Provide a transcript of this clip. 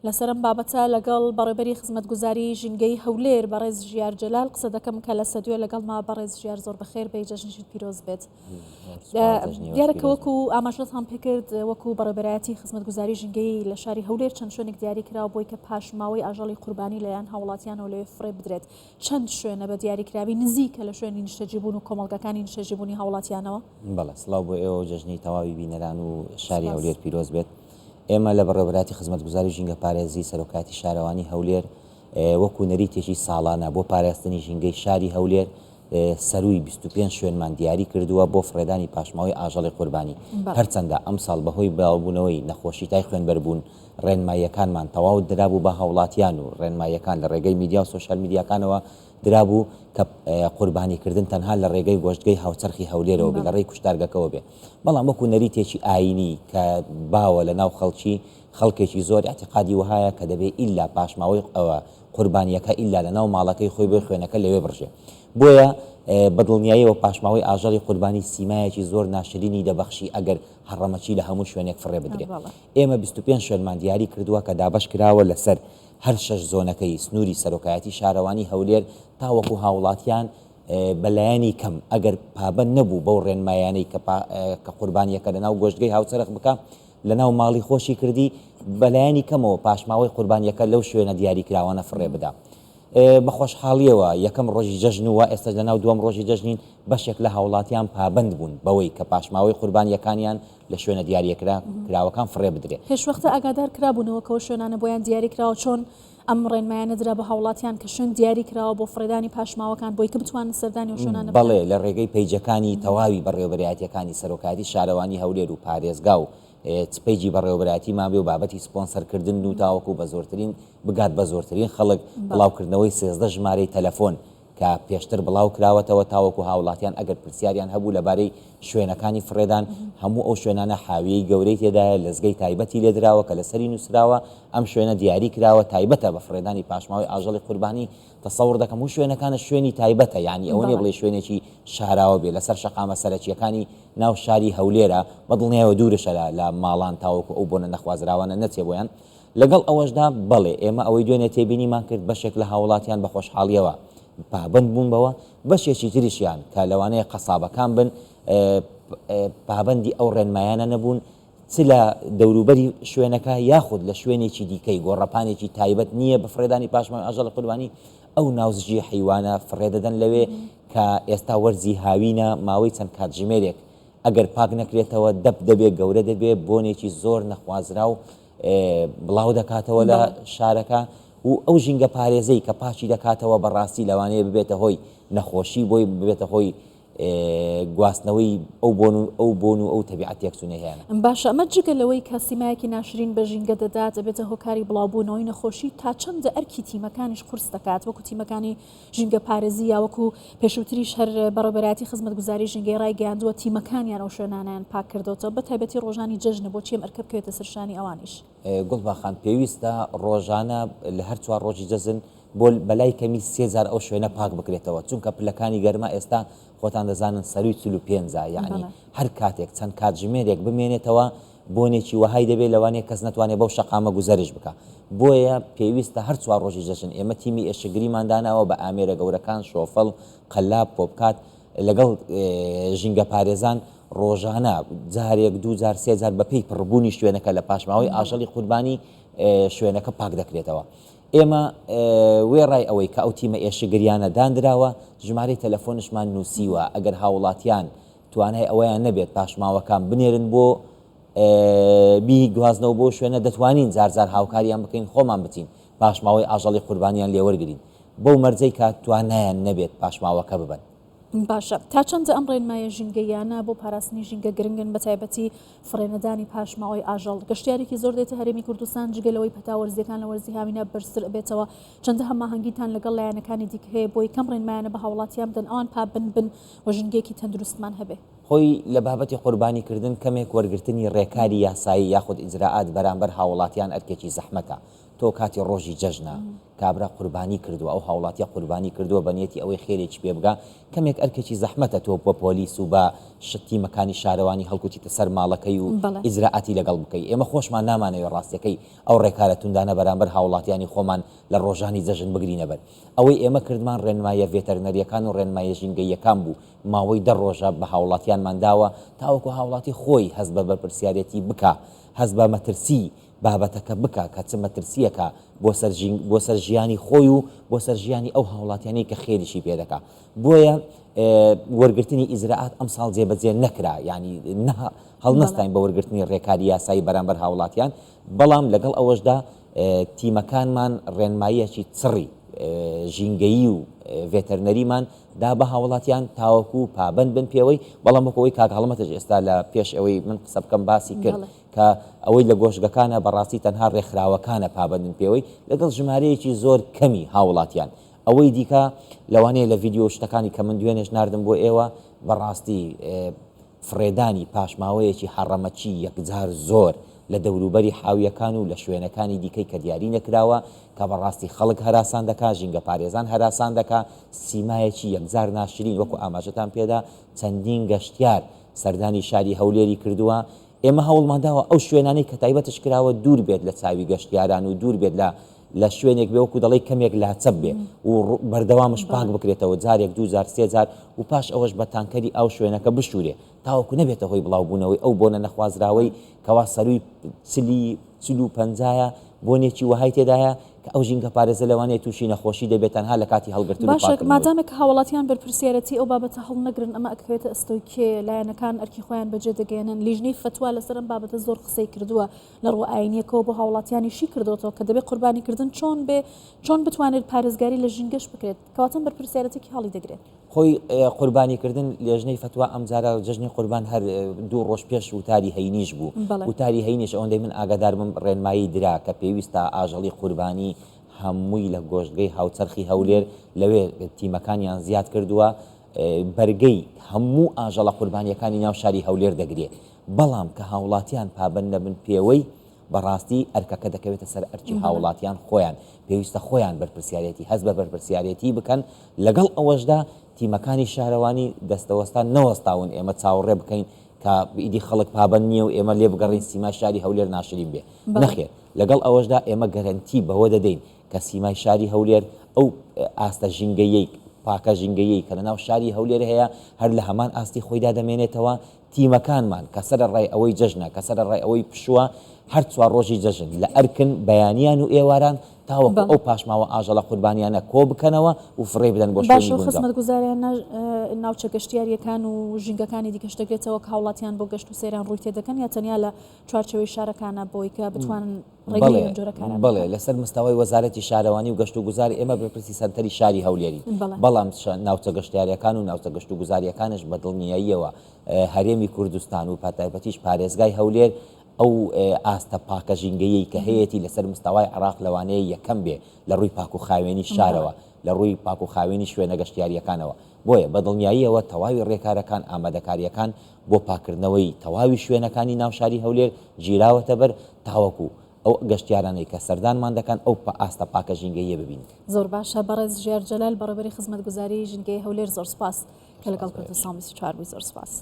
لەسەرم بابەتە لەگەڵ بەڕێبەری خزمەتگوزاری ژینگەی هەولێر بەڕێز ژیار جەلال قسە دەکەم کە لە سەدوێ لەگەڵما بەڕێز ژیار زۆر بەخێر بێ جەژنیشت پیرۆز بێت. دیارەکە وەکو ئاماژەت هەم پێکرد وەکو بەڕێبەرایەتی خزمەتگوزاری ژینگەی لە شاری هەولێر چەند شوێنێک دیاری کراوە بۆی کە پاشماوەی ئاژەڵی قوربانی لەلایەن هاوڵاتیانەوە لەوێ فڕێ بدرێت. چەند شوێنە بە دیاریکراوی نزیکە لە شوێنی نیشتەجیبوون و کۆمەڵگەکانی نیشتەجیبوونی هاوڵاتیانەوە؟ بەڵێ سڵاو بۆ ئێوە جەژنی تەواوی بینەران و شاری هەولێر پیرۆز بێت. ئێمە لە بەڕێوەبەراتی خزمەتگوزاری ژینگە پارێزی سەرۆکاتی شارەوانی هەولێر وەکو نەریتێکی ساڵانە بۆ پاراستنی ژینگەی شاری هەولێر سەروی 25 شوێنمان دیاری کردووە بۆ فڕێدانی پاشماوەی ئاژەڵی قوربانی. هەرچەندە ئەم ساڵ بەهۆی باوبوونەوەی نەخۆشی تای خوێنبەربوون ڕێنماییەکانمان تەواو درابوو بە هاوڵاتیان و ڕێنماییەکان لە ڕێگەی میدیا و سۆشیال میدیاکانەوە درابوو کە قوربانیکردن تەنها لە ڕێگەی گۆشتگەی هاوچەرخی هەولێرەوە بێ، لە ڕێی کوشتارگەکەەوە بێ. بەڵام وەکو نەریتێکی ئاینی کە باوە لە ناو خەڵکێکی زۆر اعتقادی وهایە کە دەبێت ئیلا پاشماوەی ئەوە قوربانیەکە ئیلا لە ناو ماڵەکەی خۆی بۆ خوێنەکە لەوێ بڕژێ. بۆیە بەدڵنیاییەوە پاشماوەی ئاژەڵی قوربانی سیمایەکی زۆر ناشرینی دەبەخشی ئەگەر هەڕەمەچی لە هەموو شوێنێک فڕێ بدرێت. ئێمە 25 شوێنمان دیاری کردووە کە دابەش کراوە لەسەر هەر 6 زۆنەکەی سنووری سەرۆکایەتی شارەوانی هەولێر تاوەکو هاوڵاتیان بەلایەنی کەم ئەگەر پابەند نەبوو بەو ڕێنمایانەی کە قوربانیەکە لە ناو گۆشتگەی هاوچەرخ بکە لە ناو ماڵی خۆشی کردی بەلایەنی کەمەوە پاشماوەی قوربانیەکە لەو شوێنە دیاریکراوانە فڕێ بدا. بە خۆشحاڵیەوە یەکەم ڕۆژی جەژن وە ئێستا لە ناو دووەم ڕۆژی جەژنین بەشێک لە هاوڵاتیان پابەند بوون بەوەی کە پاشماوەی قوربانیەکانیان لە شوێنە دیاریکراوەکان فڕێ بدرێت. پێشوەختە ئاگادار کرابوونەوە کەەوە شوێنانە بۆیان دیاریکراوە چۆن ئەم ڕێنمایانە درا بە هاوڵاتیان کە شوێن دیاری کراوە بۆ فڕێدانی پاشماوەکان بۆی کە بتوانن سەردانی و شوێنانە بەڵێ لە ڕێگەی پەیجەکانی تەواوی بەڕێوەبەرایەتیەکانی سەرۆکاتی شارەوانی هەولێر و پارێزگا و پەیجی بەڕێوەبەرایەتی مابێ و بابەتی سپۆنسەرکردن و تاوەکو بە زۆرترین بگات بە زۆرترین خەڵک بڵاوکردنەوەی 13 ژمارەی تەلەفۆن کە پێشتر بڵاو کراوەتەوە تاوەکو هاوڵاتیان ئەگەر پرسیاریان هەبوو لەبارەی شوێنەکانی فڕێدان هەموو ئەو شوێنانە حاویەی گەورەی تێدایە لەزگەی تایبەتی لێدراوە کە لەسەری نووسراوە ئەم شوێنە دیاری کراوە تایبەتە بە فڕێدانی پاشماوەی ئاژەڵی قوربانی. تەسەوڕ دەکەم و شوێنەکانە شوێنی تایبەتە، یعنی ئەوە نیە بڵێ شوێنێکی شاراوە بێ لەسەر شەقامە سەرەکیەکانی ناو شاری هەولێرە بەدڵنیایەوە دوورشە لە ماڵان تاوەکو ئەو بۆنە نەخوازراوانە نەچێ بۆیان. لەگەڵ ئەوەشدا بەڵێ ئێمە ئەوەی دوێنێ تێبینیمان کرد بەشێک لە هاوڵاتیان بە خۆشحاڵیەوە پابند بوون بەوە، بەشێکی تریشیان کە لەوانەیە قەسابەکان بن پابندی ئەو ڕێنمایانە نەبوون چ لە دەوروبەری شوێنەکە یاخود لە شوێنێکی دیکەی گۆڕەپانێکی تایبەت نییە بە فڕێدانی پاشماوەی ئاژەڵی قوربانی ئەو ناوزژی حیوانە فڕێدەدەن لەوێ کە ئێستا وەرزی هاوینە ماوەی چەند کاتژمێرێک ئەگەر پاک نەکرێتەوە دەبێت گەورە دەبێت بۆنێکی زۆر نەخوازرا و بڵاو دەکاتەوە لە شارەکە و ئەو ژینگە پارێزەی کە پاچی دەکاتەوە بەڕاستی لەوانەیە ببێتە هۆی نەخۆشی بۆی ببێتە هۆی گواستنەوەی ئەو بۆن و ئەو تەبیعەت یەکسونە هەیە. باشە ئەمە جگە لەوەی کە سیمایەکی ناشرین بە ژینگە دەدات دەبێتە هۆکاری بڵاوبوونەوەی نەخۆشی تا چەندە ئەرکی تیمەکانیش قورس دەکات وەکو تیمەکانی ژینگە پارێزی یا وەکو پێشووتریش هەر بەڕێوەبەراتی خزمەتگوزاری ژینگەی ڕایگەیاندووە تیمەکانیان ئەو شوێنانیان پاک کردەوە بە تایبەتی ڕۆژانی جەژنە بۆچی ئەم ئەرکە بکەوێتە سەرشانی ئەوانیش. گوڵباخان پێویستە ڕۆژانە لە هەر چوار ڕۆژی جەژن بۆ بەلای کەمی 3000 ئەو شوێنە پاک بکرێتەوە چونکە پلەکانی گەرمە ئێستا خۆتان دەزانن سەروی 45 یعنی هەر کاتێک چەند کاتژمێرێک بمێنێتەوە بۆنێکی وەهای دەبێت لەوانەیە کەس ناتوانێت بەو شەقامە گوزەرش بکە. بۆیە پێویستە هەر چوار ڕۆژی جەژن ئێمە تیمی ئێشەگریمانداناوە بە ئامێرە گەورەکان شۆفەڵ قەلاب پۆبکات لەگەڵ ژینگە پارێزان ڕۆژانە جارێک 2000 3000 بەپێی پڕبوونی شوێنەکە لە پاشماوەی ئاژەڵی قوربانی شوێنەکە پاک دەکرێتەوە. ئێمە وێڕای ئەوەی کە ئەو تیمە ئێشەگریانە دانراوە ژمارەی تەلەفۆنشمان نووسیوە ئەگەر هاوڵاتیان توانای ئەوەیان نەبێت پاشماوەکان بنێرن بۆ بیگوازنەوە بۆ شوێنە دەتوانین زارزار هاوکاریان بکەین خۆمان بچین پاشماوەی ئاژەڵی قوربانیان لێوەرگرین بەو مەرجەی کە توانایان نەبێت پاشماوەکە ببن. باشە تا چەندە ئەم ڕێنمایە ژینگەیانە بۆ پاراستنی ژینگە گرنگن بە تایبەتی فڕێنەدانی پاشماوەی ئاژەڵ گەشتیارێکی زۆر دێتە هەرێمی کوردستان جگەلەوەی پەتاوەرزیەکان لە وەرزی هاوینە بەرزتر بێتەوە چەندە هەماهەنگیتان لەگەڵ لایەنەکانی دیکە هەیە بۆی کەم ڕێنمایانە بە هاوڵاتیان بدەن ئەوان پابند بن و ژینگەیەکی تەندروستمان هەبێ. خۆی لە بابەتی قوربانیکردن کەمێک وەرگرتنی ڕێکاری یاسایی یاخود ئیجراعات بەرامبەر هاوڵاتیان ئەرکێکی زەحمەتە تۆ کاتی ڕۆژی جەژنە کابرا قوربانی کردووە ئەو هاوڵاتیە قوربانی کردووە بەنیەتی ئەوەی خێرێکی پێ بگا کەمێک ئەرکێکی زەحمەتە تۆ بۆ پۆلیس و بە شتی مەکانی شارەوانی هەڵکوتیتە سەر ماڵەکەی و ئیجراعاتی لەگەڵ بکەی ئێمە خۆشمان نامانەوە ڕاستیەکەی ئەو ڕێکارە توندانە بەرامبەر هاوڵاتیانی خۆمان لە ڕۆژانی جەژن بگرینە بەر ئەوەی ئێمە کردمان ڕێنمایە ڤێتەرنەریەکان و ڕێنمایە ژینگەیەکان بوو ماوەی 10 ڕۆژە بە هاوڵاتیانمان داوە تاوەکو هاوڵاتی خۆی هەست بە بەرپرسیارەتی بکە هەست بە مەترسی بابەتەکە بکە کە چ مەترسیەکە بۆ سەر ژیانی خۆی و بۆ سەر ژیانی ئەو هاوڵاتیانی کە خێریشی پێ دەکا بۆیە وەرگرتنی ئیزراعات ئەم ساڵ جێبەجێ نەکرا ینی هەڵنەستین بە وەرگرتنی ڕێکاری یاسایی بەرامبەر هاوڵاتیان بەڵام لەگەڵ ئەوەشدا تیمەکانمان ڕێنماییەکی چڕی ژینگەیی و ڤێتەرنەریمان دا بە هاوڵاتیان تاوەکو پابند بن پێوەی بەڵام وەکەوەی کاک هەڵمەتەش ئێستا لە پێش ئەوەی من قسە بکەم باسی کرد کە ئەوەی لە گۆشتەکانە بەڕاستی تەنها ڕێکخراوەکانە پابندن پێوەی لەگەڵ ژمارەیەکی زۆر کەمی هاوڵاتیان ئەوەی دیکە لەوانەیە لە ڤیددیۆ شتەکانی کە من دوێنێش ناردم بۆ ئێوە بەڕاستی فرێدانی پاشماوەیەکی حەڕەمەچی یەکجار زۆر لە دەوروبەری حاویەکان و لە شوێنەکانی دیکەی کە دیاری نەکراوە کە بەڕاستی خەڵک هەراسان دەکا ژینگە پارێزان هەراسان دەکا سیمایەکی یەکجار ناشرین وەکو ئاماژەتان پێدا چەندین گەشتیار سەردانی شاری هەولێری کردووە ئێمە هەوڵمانداوە ئەو شوێنانەی کە تایبەتش کراوە دوور بێت لە چاوی گەشتیاران و دوور بێت لە شوێنێک بێ وەکو دەڵی کەمێک لاچەب بێ و بەردەوامش پاک بکرێتەوە جارێک 2000 3000 و پاش ئەوەش بە تانکەری ئەو شوێنەکە بشورێ تاوەکو نەبێتە هۆی بڵاوبوونەوەی ئەو بۆنە نەخوازراوەی کەوا سەروی چل و پەنجایە بۆنێکی وهای تێدایە کە ئەو ژینگە پارێزە لەوانەیە تووشی نەخۆشی دەبێت تەنها لە کاتی هەڵگرتن باشە مادامێک هاوڵاتیان بەرپرسیارەتی ئەو بابەتە هەڵ نەگرن ئەمە ئەکەوێتە ئەستۆی کێ لایەنەکان ئەرکی خۆیان بەجێ دەگەێنن لیژنەی فتوا لەسەرم بابەتە زۆر قسەی کردووە لە ڕوو ئاینیەکەەوە بۆ هاوڵاتیانیشی کردوەوە کە دەبێت قوربانیکردن چۆن بتوانێت پارێزگاری لە ژینگەش بکرێت کەواتەن بەرپرسیارەتێکی هەڵی دەگرێت خۆی قوربانیکردن لێژنەی فتوا ئەمجارە جژنی قوربان هەر 2 ڕۆژ پێش وتاری هەینیش بوو وتاری هەینیش ئەوەندەی من ئاگادار بم ڕێنمایی درا کە پێویستە ئاژەڵی قوربانی هەمووی لە گۆشتگەی هاوچەرخی هەولێر لەوێ تیمەکانیان زیاد کردووە بەرگەی هەموو ئاژەڵە قوربانیەکانی ناو شاری هەولێر دەگرێت بەڵام کە هاوڵاتیان پابند نەبن پێوەی بەڕاستی ئەرکەکە دەکەوێتە سەر ئەرکی هاوڵاتیان خۆیان پێویستە خۆیان بەرپرسیارەتی هەست بە بەرپرسیارەتی بکەن لەگەڵ ئەوەشدا تیمەکانی شارەوانی دەستەوەستان نەوەستاون ئێمە چاوەڕێ بکەین کە ئیدی خەڵک پابند نییە و ئێمە لێ بگەڕین سیمای شاری هەولێر ناشرین بێ نەخێر لەگەڵ ئەوەشدا ئێمە گەرنتی بەوە دەدەین کە سیمای شاری هەولێر ئەو ئاستە ژینگەیەک پاکە ژینگەیەی کە لەناو شاری هەولێر هەیە هەر لە هەمان ئاستی خۆیدا دەمێنێتەوە تیمەکانمان کە سەر ڕای ئەوەی جەژنە کە سەر ڕای ئەوەی پشووە هەر 4 ڕۆژی جەژن لە ئەرکن بەیانیان و ئێواران تاوەکو ئەو پاشماوە ئاژەڵە قوربانیانە کۆ بکەنەوە و فڕێ بدەن بۆ باشە خزمەت گوزاریان ناوچە گەشتیاریەکان و ژینگەکانی دیکەش دەگرێتەوە کە هاوڵاتیان بۆ گەشت و سەیران ڕووی تێدەکەن یا تەنیا لە چوارچەوەی شارەکانە بۆی کە بتوانن ڕێگەی جۆرەکانە بڵێ لەسەر مستەوەی وەزارەتی شارەوانی و گەشت و گوزاری ئێمە بەرپرسی سەرتەری شاری هەولێری بەڵام ناوچە گەشتیاریەکان و ناوچە گەشت و گوزاریەکانش بە دڵنیاییەوە هەرێمی کوردستان و پاتایبەتیش پارێزگای هەولێر ئەو ئاستە پاکە ژینگەیەی کە هەیەی لەسەر مستەوای عراق لەوانەیە یەکەم بێ لە ڕووی پاک و خاوێنی شارەوە لە ڕووی پاک و خاوێنی شوێنە گەشتیاریەکانەوە بۆیە بە دڵنیاییەوە تەواوی ڕێکارەکان ئامادەکاریەکان بۆ پاکردنەوەی تەواوی شوێنەکانی ناوشاری هەولێر گیراوەتە بەر تاوەکو ئەو گەشتیارانەی کە سەردانمان دەکەن ئەو ئاستە پاکە ژینگەیە ببین زۆر باشە بەڕێز ژیار جەلال بەڕێبەری خزمەتگوزاری ژینگەی هەولێر زۆر سپاس کە لەگەڵ کوردستان 24 بووی زۆر سپاس